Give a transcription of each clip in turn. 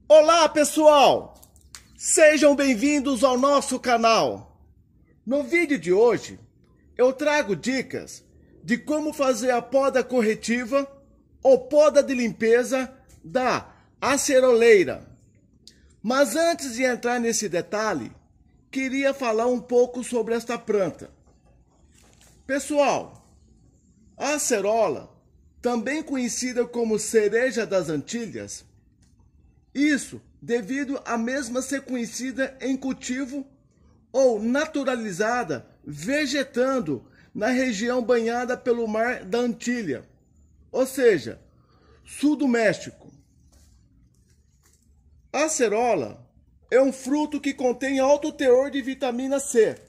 Olá, pessoal! Sejam bem-vindos ao nosso canal. No vídeo de hoje, eu trago dicas de como fazer a poda corretiva ou poda de limpeza da aceroleira. Mas antes de entrar nesse detalhe, queria falar um pouco sobre esta planta. Pessoal, a acerola, também conhecida como cereja das Antilhas, isso devido a mesma ser conhecida em cultivo ou naturalizada, vegetando na região banhada pelo mar da Antilha, ou seja, sul do México. A acerola é um fruto que contém alto teor de vitamina C,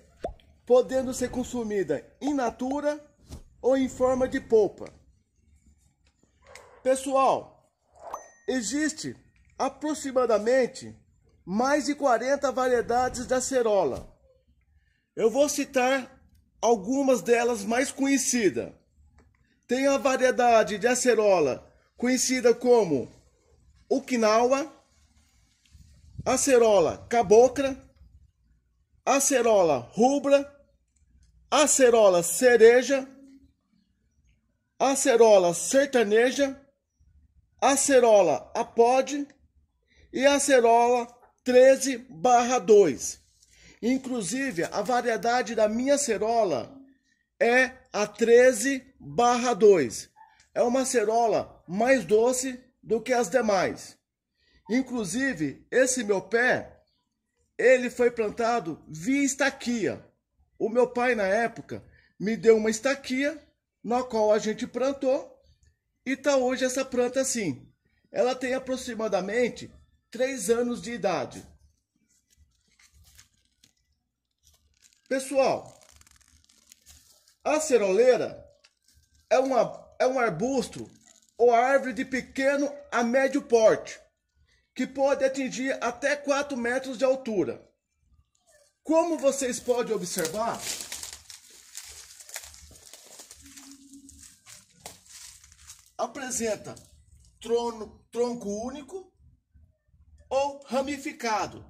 podendo ser consumida in natura ou em forma de polpa. Pessoal, existe aproximadamente mais de 40 variedades de acerola. Eu vou citar algumas delas mais conhecidas. Tem a variedade de acerola conhecida como Okinawa, acerola cabocla, acerola rubra, acerola cereja, acerola sertaneja, acerola apode e acerola 13/2. Inclusive, a variedade da minha acerola é a 13/2. É uma acerola mais doce do que as demais. Inclusive, esse meu pé, ele foi plantado via estaquia. O meu pai, na época, me deu uma estaquia, na qual a gente plantou, e tá hoje essa planta assim. Ela tem aproximadamente 3 anos de idade. Pessoal, a aceroleira é um arbusto ou árvore de pequeno a médio porte, que pode atingir até 4 metros de altura. Como vocês podem observar, apresenta tronco único ou ramificado,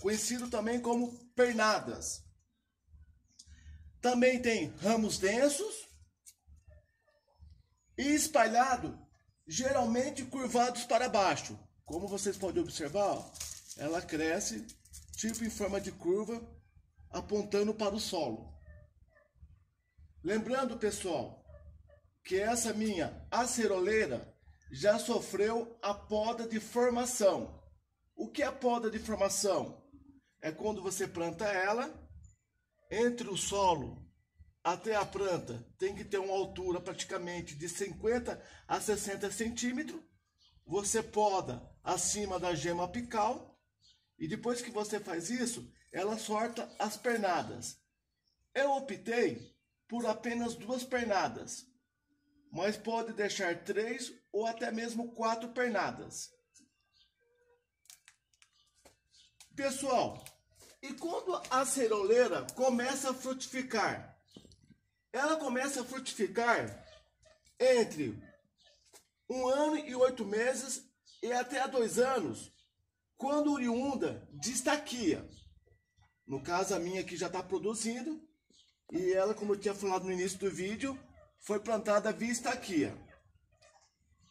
conhecido também como pernadas. Também tem ramos densos e espalhado, geralmente curvados para baixo. Como vocês podem observar, ó, ela cresce tipo em forma de curva, apontando para o solo. Lembrando, pessoal, que essa minha aceroleira já sofreu a poda de formação. O que é a poda de formação? É quando você planta ela, entre o solo até a planta tem que ter uma altura praticamente de 50 a 60 centímetros. Você poda acima da gema apical e depois que você faz isso, ela solta as pernadas. Eu optei por apenas 2 pernadas, mas pode deixar 3 ou até mesmo 4 pernadas. Pessoal, e quando a aceroleira começa a frutificar? Ela começa a frutificar entre 1 ano e 8 meses e até 2 anos, quando oriunda de estaquia. No caso, a minha aqui já está produzindo, e ela, como eu tinha falado no início do vídeo, foi plantada via estaquia.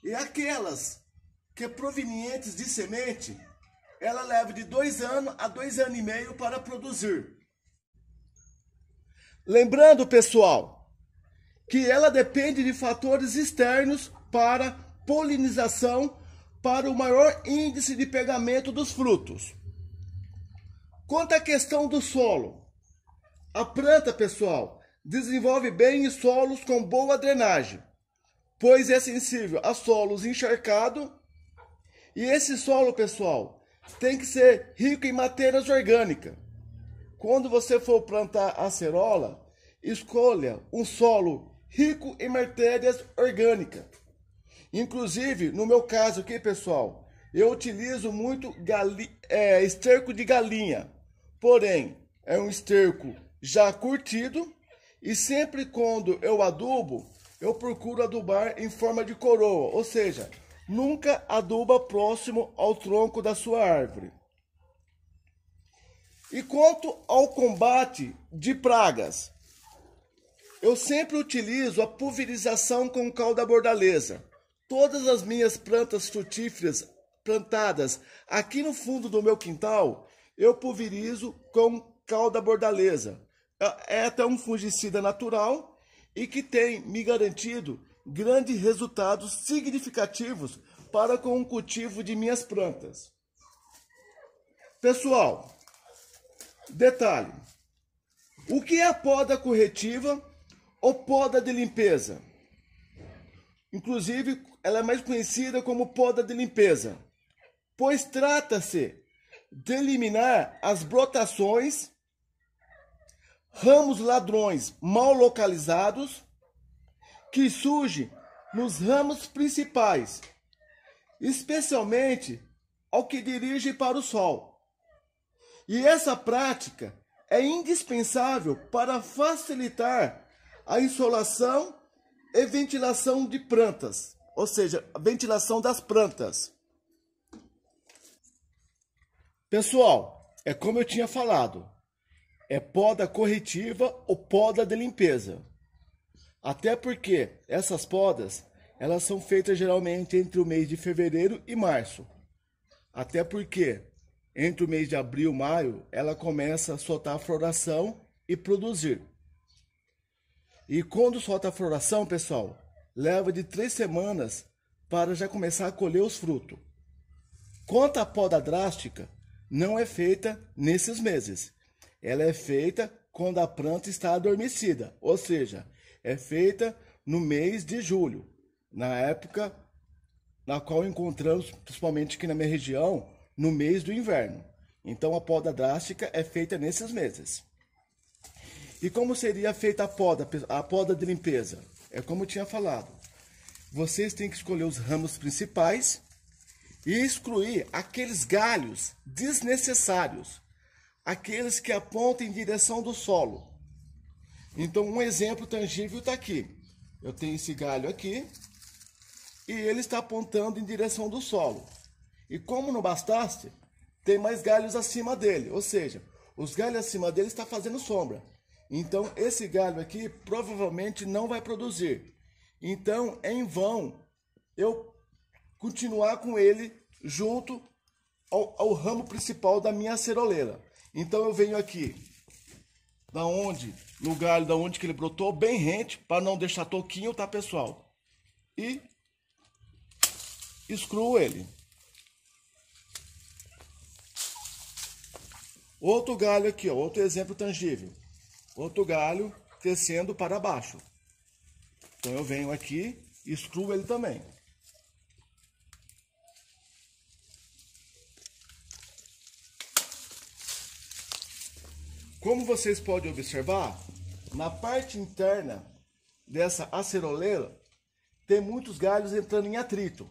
E aquelas que é provenientes de semente, ela leva de 2 anos a 2 anos e meio para produzir. Lembrando, pessoal, que ela depende de fatores externos para polinização, para o maior índice de pegamento dos frutos. Quanto à questão do solo, a planta, pessoal, desenvolve bem em solos com boa drenagem, pois é sensível a solos encharcados. E esse solo, pessoal, tem que ser rico em matérias orgânicas. Quando você for plantar acerola, escolha um solo rico em matérias orgânicas. Inclusive, no meu caso aqui, pessoal, eu utilizo muito esterco de galinha. Porém, é um esterco já curtido. E sempre quando eu adubo, eu procuro adubar em forma de coroa. Ou seja, Nunca aduba próximo ao tronco da sua árvore. E quanto ao combate de pragas, eu sempre utilizo a pulverização com cal da bordaleza. Todas as minhas plantas frutíferas plantadas aqui no fundo do meu quintal, eu pulverizo com cal da bordaleza. É até um fungicida natural e que tem me garantido grandes resultados significativos para com o cultivo de minhas plantas. Pessoal, detalhe: o que é a poda corretiva ou poda de limpeza? Inclusive, ela é mais conhecida como poda de limpeza, pois trata-se de eliminar as brotações, ramos ladrões mal localizados que surgem nos ramos principais, especialmente ao que dirige para o sol. E essa prática é indispensável para facilitar a insolação e ventilação de plantas, ou seja, a ventilação das plantas. Pessoal, é como eu tinha falado, é poda corretiva ou poda de limpeza. Até porque essas podas, elas são feitas geralmente entre o mês de fevereiro e março. Até porque entre o mês de abril e maio, ela começa a soltar a floração e produzir. E quando solta a floração, pessoal, leva de 3 semanas para já começar a colher os frutos. Quanto à poda drástica, não é feita nesses meses. Ela é feita quando a planta está adormecida, ou seja, é feita no mês de julho, na época na qual encontramos, principalmente aqui na minha região, no mês do inverno. Então a poda drástica é feita nesses meses. E como seria feita a poda de limpeza? É como eu tinha falado. Vocês têm que escolher os ramos principais e excluir aqueles galhos desnecessários, aqueles que apontam em direção do solo. Então um exemplo tangível está aqui. Eu tenho esse galho aqui e ele está apontando em direção do solo. E como não bastasse, tem mais galhos acima dele, ou seja, os galhos acima dele estão fazendo sombra. Então esse galho aqui provavelmente não vai produzir. Então é em vão eu continuar com ele junto ao ramo principal da minha aceroleira. Então eu venho aqui, no galho da onde que ele brotou, bem rente, para não deixar toquinho, tá, pessoal? E excluo ele. Outro galho aqui, ó, outro exemplo tangível. Outro galho descendo para baixo. Então eu venho aqui e excluo ele também. Como vocês podem observar, na parte interna dessa aceroleira tem muitos galhos entrando em atrito.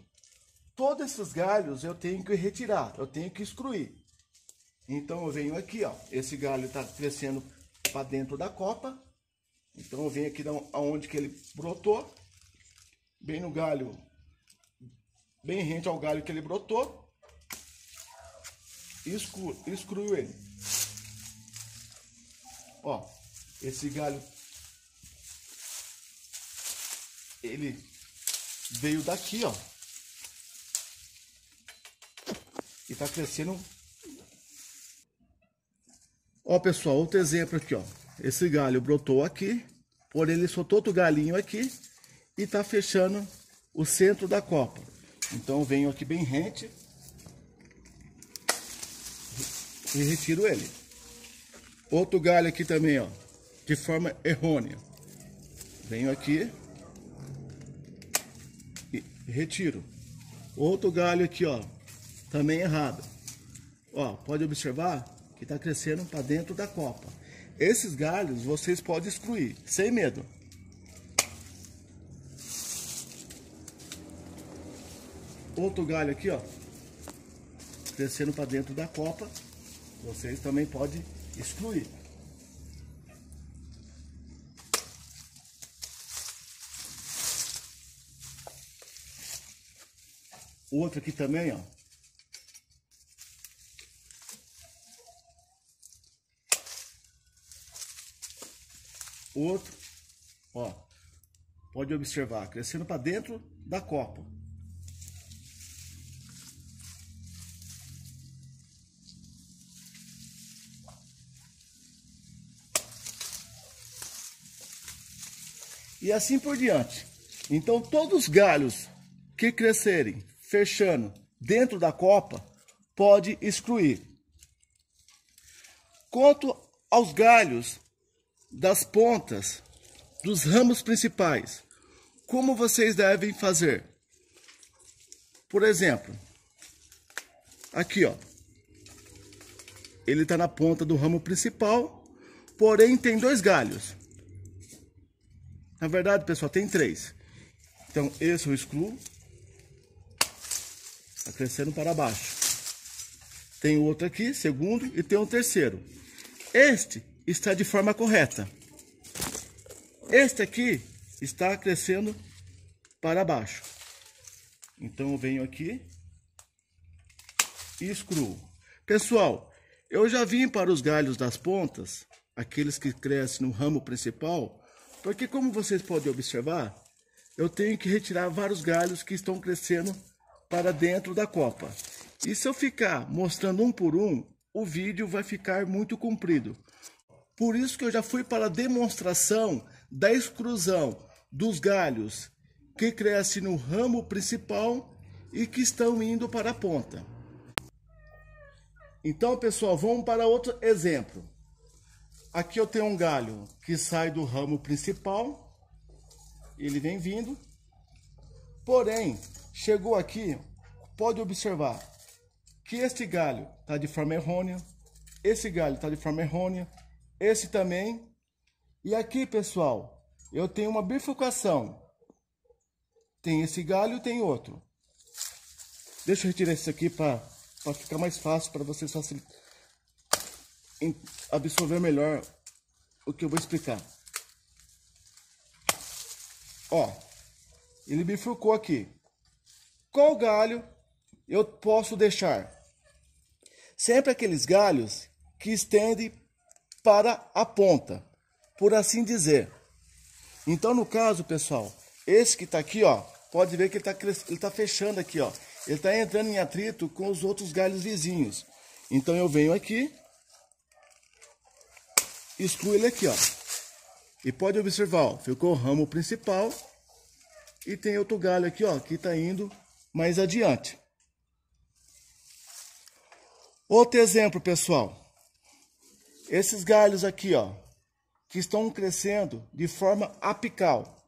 Todos esses galhos eu tenho que retirar, eu tenho que excluir. Então eu venho aqui, ó, esse galho está crescendo para dentro da copa. Então eu venho aqui aonde que ele brotou, bem no galho, bem rente ao galho que ele brotou, e excluo ele. Ó, esse galho, ele veio daqui, ó, e tá crescendo. Ó, pessoal, outro exemplo aqui, ó. Esse galho brotou aqui, porém ele soltou outro galinho aqui e tá fechando o centro da copa. Então eu venho aqui bem rente e retiro ele. Outro galho aqui também, ó, de forma errônea. Venho aqui e retiro. Outro galho aqui, ó, também errado. Ó, pode observar que tá crescendo para dentro da copa. Esses galhos vocês podem excluir, sem medo. Outro galho aqui, ó, crescendo para dentro da copa, vocês também podem excluir. Outro aqui também, ó. Outro, ó. Pode observar, crescendo para dentro da copa. E assim por diante. Então, todos os galhos que crescerem, fechando dentro da copa, pode excluir. Quanto aos galhos das pontas dos ramos principais, como vocês devem fazer? Por exemplo, aqui, ó. Ele está na ponta do ramo principal, porém tem 2 galhos. Na verdade, pessoal, tem 3. Então, esse eu excluo. Está crescendo para baixo. Tem outro aqui, segundo, e tem um terceiro. Este está de forma correta. Este aqui está crescendo para baixo. Então, eu venho aqui e excluo. Pessoal, eu já vim para os galhos das pontas, aqueles que crescem no ramo principal, porque como vocês podem observar, eu tenho que retirar vários galhos que estão crescendo para dentro da copa. E se eu ficar mostrando um por um, o vídeo vai ficar muito comprido. Por isso que eu já fui para a demonstração da exclusão dos galhos que crescem no ramo principal e que estão indo para a ponta. Então, pessoal, vamos para outro exemplo. Aqui eu tenho um galho que sai do ramo principal, ele vem vindo, porém, chegou aqui, pode observar que este galho está de forma errônea, esse galho está de forma errônea, esse também, e aqui, pessoal, eu tenho uma bifurcação, tem esse galho e tem outro. Deixa eu retirar isso aqui para ficar mais fácil, para vocês absorver melhor o que eu vou explicar. Ó, ele bifurcou aqui. Qual galho eu posso deixar? Sempre aqueles galhos que estendem para a ponta, por assim dizer. Então, no caso, pessoal, esse que está aqui, ó, pode ver que ele tá fechando aqui, ó. Ele está entrando em atrito com os outros galhos vizinhos. Então, eu venho aqui, excluo ele aqui, ó. E pode observar, ó, ficou o ramo principal e tem outro galho aqui, ó, que está indo mais adiante. Outro exemplo, pessoal. Esses galhos aqui, ó, que estão crescendo de forma apical.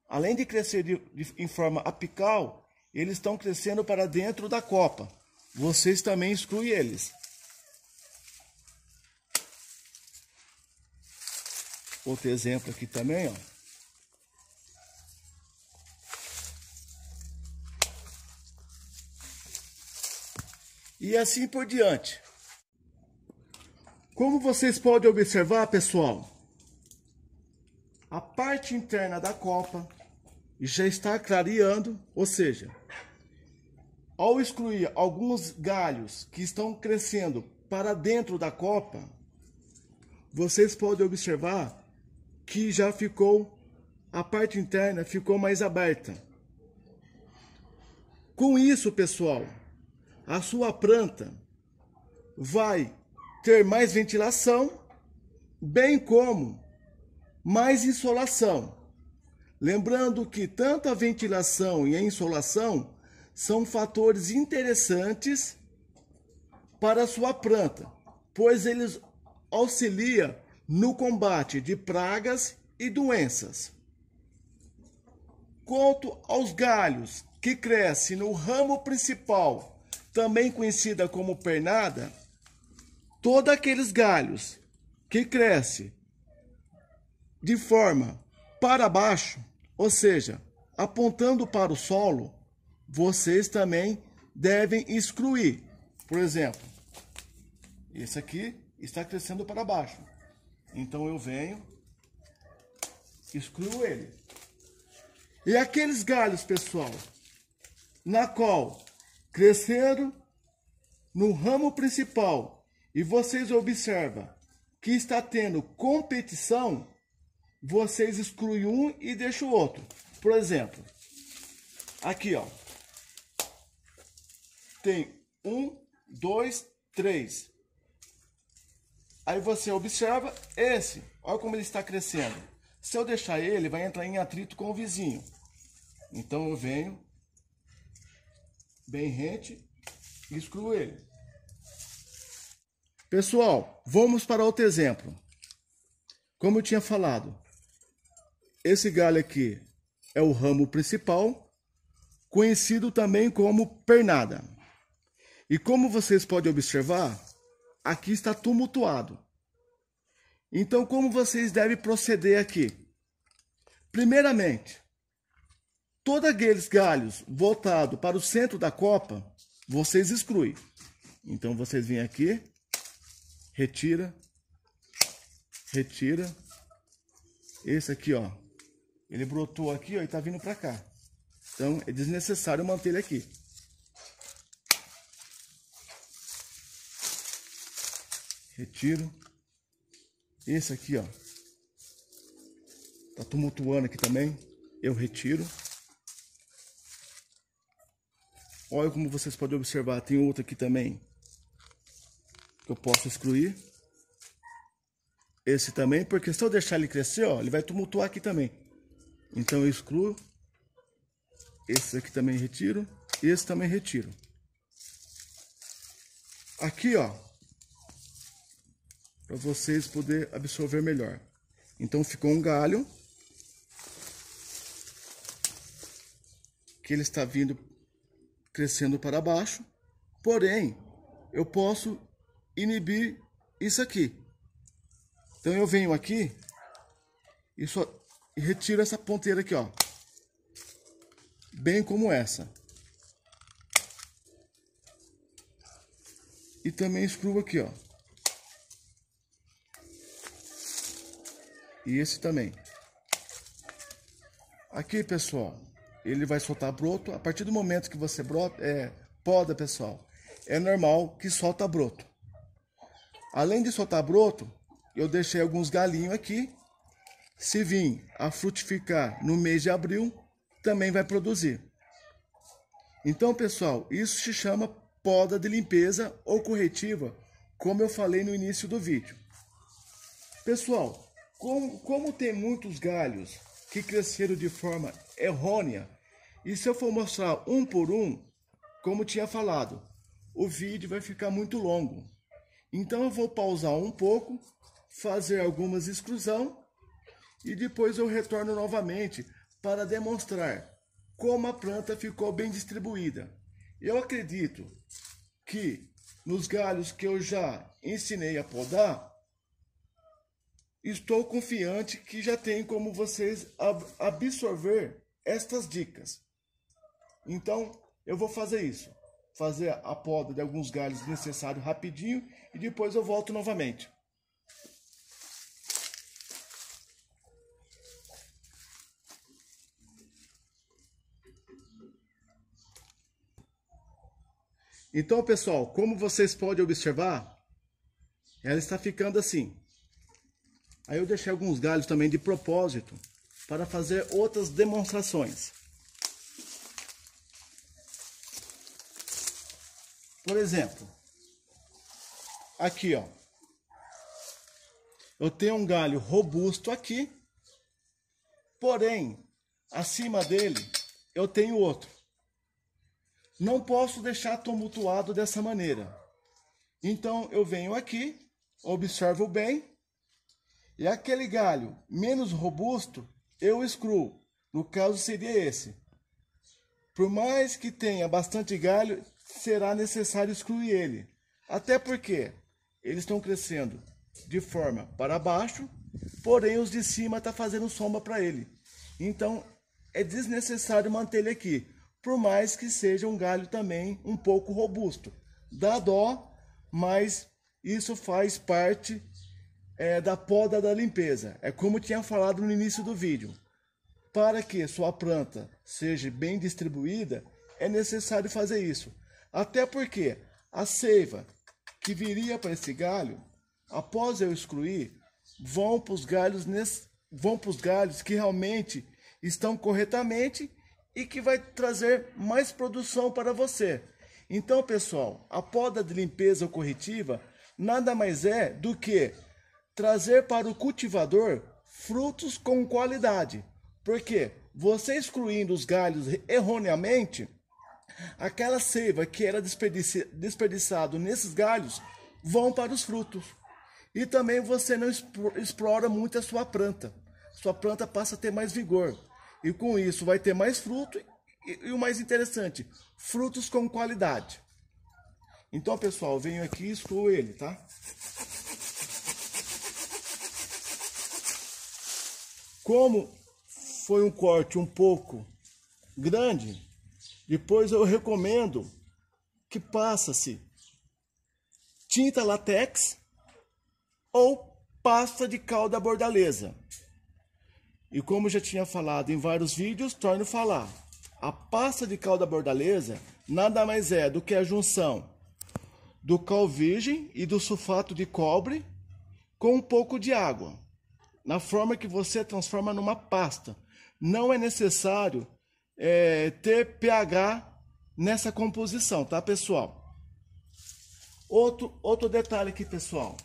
Além de crescer em forma apical, eles estão crescendo para dentro da copa. Vocês também excluem eles. Outro exemplo aqui também, ó. E assim por diante. Como vocês podem observar, pessoal, a parte interna da copa já está clareando, ou seja, ao excluir alguns galhos que estão crescendo para dentro da copa, vocês podem observar que já ficou, a parte interna ficou mais aberta. Com isso, pessoal, a sua planta vai ter mais ventilação, bem como mais insolação. Lembrando que tanto a ventilação e a insolação são fatores interessantes para a sua planta, pois eles auxiliam no combate de pragas e doenças. Quanto aos galhos que crescem no ramo principal, também conhecida como pernada, todos aqueles galhos que crescem de forma para baixo, ou seja, apontando para o solo, vocês também devem excluir. Por exemplo, esse aqui está crescendo para baixo. Então eu venho, excluo ele. E aqueles galhos, pessoal, na qual cresceram no ramo principal e vocês observam que está tendo competição, vocês excluem um e deixam o outro. Por exemplo, aqui ó, tem 1, 2, 3. Aí você observa esse, olha como ele está crescendo. Se eu deixar ele, vai entrar em atrito com o vizinho. Então eu venho bem rente e excluo ele. Pessoal, vamos para outro exemplo. Como eu tinha falado, esse galho aqui é o ramo principal, conhecido também como pernada. E como vocês podem observar, aqui está tumultuado. Então, como vocês devem proceder aqui? Primeiramente, todos aqueles galhos voltados para o centro da copa, vocês excluem. Então, vocês vêm aqui, retira. Esse aqui, ó, ele brotou aqui, ó, e tá vindo para cá. Então, é desnecessário manter ele aqui. Retiro. Esse aqui, ó, tá tumultuando aqui também. Eu retiro. Olha como vocês podem observar, tem outro aqui também que eu posso excluir. Esse também, porque se eu deixar ele crescer, ó, ele vai tumultuar aqui também. Então eu excluo. Esse aqui também retiro. Esse também retiro. Aqui, ó, para vocês poderem absorver melhor. Então ficou um galho que ele está vindo crescendo para baixo, porém eu posso inibir isso aqui. Então eu venho aqui e retiro essa ponteira aqui, ó, bem como essa, e também excluo aqui, ó. E esse também. Aqui, pessoal, ele vai soltar broto. A partir do momento que você poda, pessoal, é normal que solta broto. Além de soltar broto, eu deixei alguns galinhos aqui. Se vir a frutificar no mês de abril, também vai produzir. Então, pessoal, isso se chama poda de limpeza ou corretiva, como eu falei no início do vídeo. Pessoal, como tem muitos galhos que cresceram de forma errônea, e se eu for mostrar um por um, como tinha falado, o vídeo vai ficar muito longo. Então eu vou pausar um pouco, fazer algumas exclusões, e depois eu retorno novamente para demonstrar como a planta ficou bem distribuída. Eu acredito que nos galhos que eu já ensinei a podar, estou confiante que já tem como vocês absorver estas dicas. Então, eu vou fazer isso. Fazer a poda de alguns galhos necessários rapidinho e depois eu volto novamente. Então, pessoal, como vocês podem observar, ela está ficando assim. Aí eu deixei alguns galhos também de propósito para fazer outras demonstrações. Por exemplo, aqui, ó, eu tenho um galho robusto aqui, porém, acima dele eu tenho outro. Não posso deixar tumultuado dessa maneira. Então eu venho aqui, observo bem, e aquele galho menos robusto eu excluo. No caso seria esse. Por mais que tenha bastante galho, será necessário excluir ele. Até porque eles estão crescendo de forma para baixo, porém os de cima estão fazendo sombra para ele. Então é desnecessário manter ele aqui. Por mais que seja um galho também um pouco robusto. Dá dó, mas isso faz parte da poda da limpeza. É como eu tinha falado no início do vídeo. Para que sua planta seja bem distribuída, é necessário fazer isso. Até porque a seiva que viria para esse galho, após eu excluir, vão para os galhos que realmente estão corretamente e que vai trazer mais produção para você. Então, pessoal, a poda de limpeza ou corretiva nada mais é do que trazer para o cultivador frutos com qualidade. Porque você excluindo os galhos erroneamente, aquela seiva que era desperdiçado nesses galhos vão para os frutos. E também você não explora muito a sua planta. Sua planta passa a ter mais vigor. E com isso vai ter mais fruto e o mais interessante, frutos com qualidade. Então, pessoal, eu venho aqui e excluo ele, tá? Como foi um corte um pouco grande, depois eu recomendo que passa-se tinta látex ou pasta de cal da bordaleza. E como já tinha falado em vários vídeos, torno a falar. A pasta de cal da bordaleza nada mais é do que a junção do cal virgem e do sulfato de cobre com um pouco de água, na forma que você transforma numa pasta. Não é necessário ter pH nessa composição, tá, pessoal? Outro detalhe aqui, pessoal.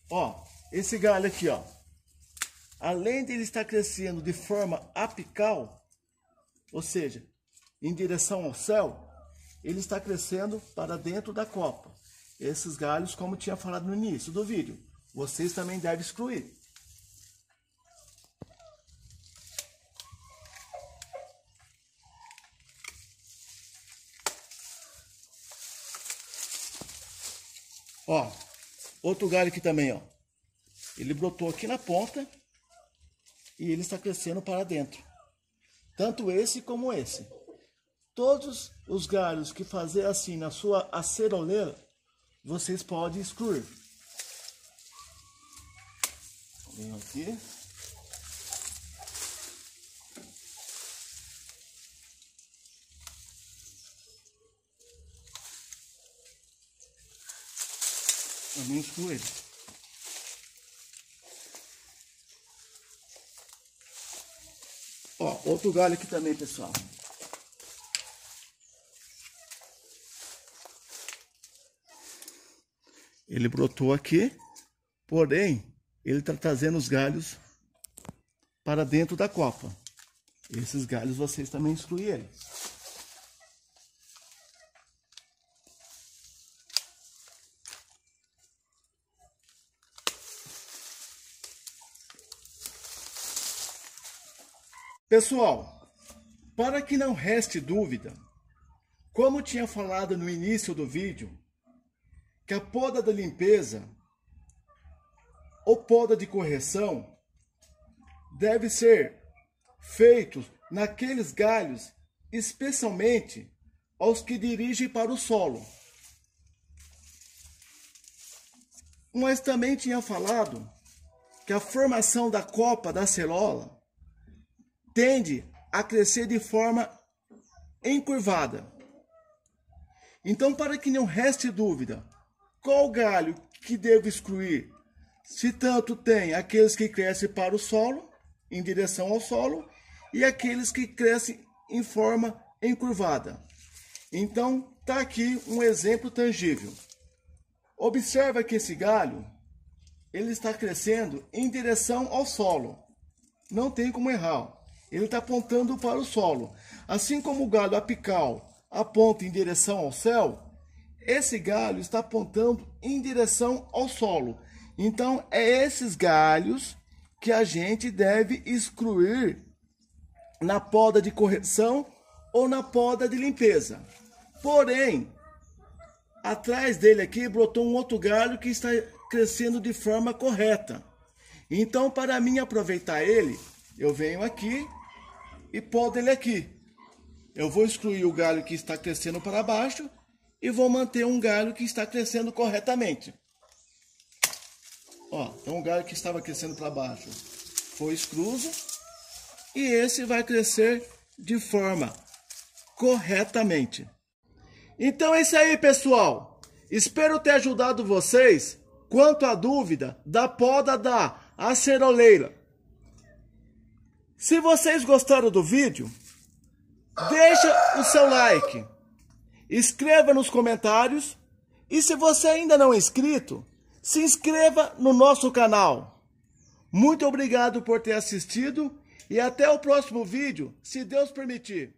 Ó, esse galho aqui, ó. Além de ele estar crescendo de forma apical, ou seja, em direção ao céu, ele está crescendo para dentro da copa. Esses galhos, como tinha falado no início do vídeo, vocês também devem excluir. Ó, outro galho aqui também, ó. Ele brotou aqui na ponta e ele está crescendo para dentro. Tanto esse como esse. Todos os galhos que fazer assim na sua aceroleira, vocês podem excluir. Venho aqui. Também excluo ele. Ó, outro galho aqui também, pessoal. Ele brotou aqui, porém, ele está trazendo os galhos para dentro da copa. Esses galhos vocês também excluem ele. Pessoal, para que não reste dúvida, como tinha falado no início do vídeo, que a poda da limpeza ou poda de correção deve ser feito naqueles galhos, especialmente aos que dirigem para o solo. Mas também tinha falado que a formação da copa da acerola tende a crescer de forma encurvada. Então, para que não reste dúvida, qual galho que devo excluir? Se tanto tem aqueles que crescem para o solo, em direção ao solo, e aqueles que crescem em forma encurvada. Então, está aqui um exemplo tangível. Observa que esse galho, ele está crescendo em direção ao solo. Não tem como errar. Ele está apontando para o solo. Assim como o galho apical aponta em direção ao céu, esse galho está apontando em direção ao solo. Então, é esses galhos que a gente deve excluir na poda de correção ou na poda de limpeza. Porém, atrás dele aqui brotou um outro galho que está crescendo de forma correta. Então, para mim aproveitar ele, eu venho aqui e podo ele aqui. Eu vou excluir o galho que está crescendo para baixo e vou manter um galho que está crescendo corretamente. Ó, então o galho que estava crescendo para baixo foi excluso e esse vai crescer de forma corretamente. Então é isso aí, pessoal. Espero ter ajudado vocês quanto à dúvida da poda da aceroleira. Se vocês gostaram do vídeo, deixa o seu like, escreva nos comentários e se você ainda não é inscrito, se inscreva no nosso canal. Muito obrigado por ter assistido e até o próximo vídeo, se Deus permitir.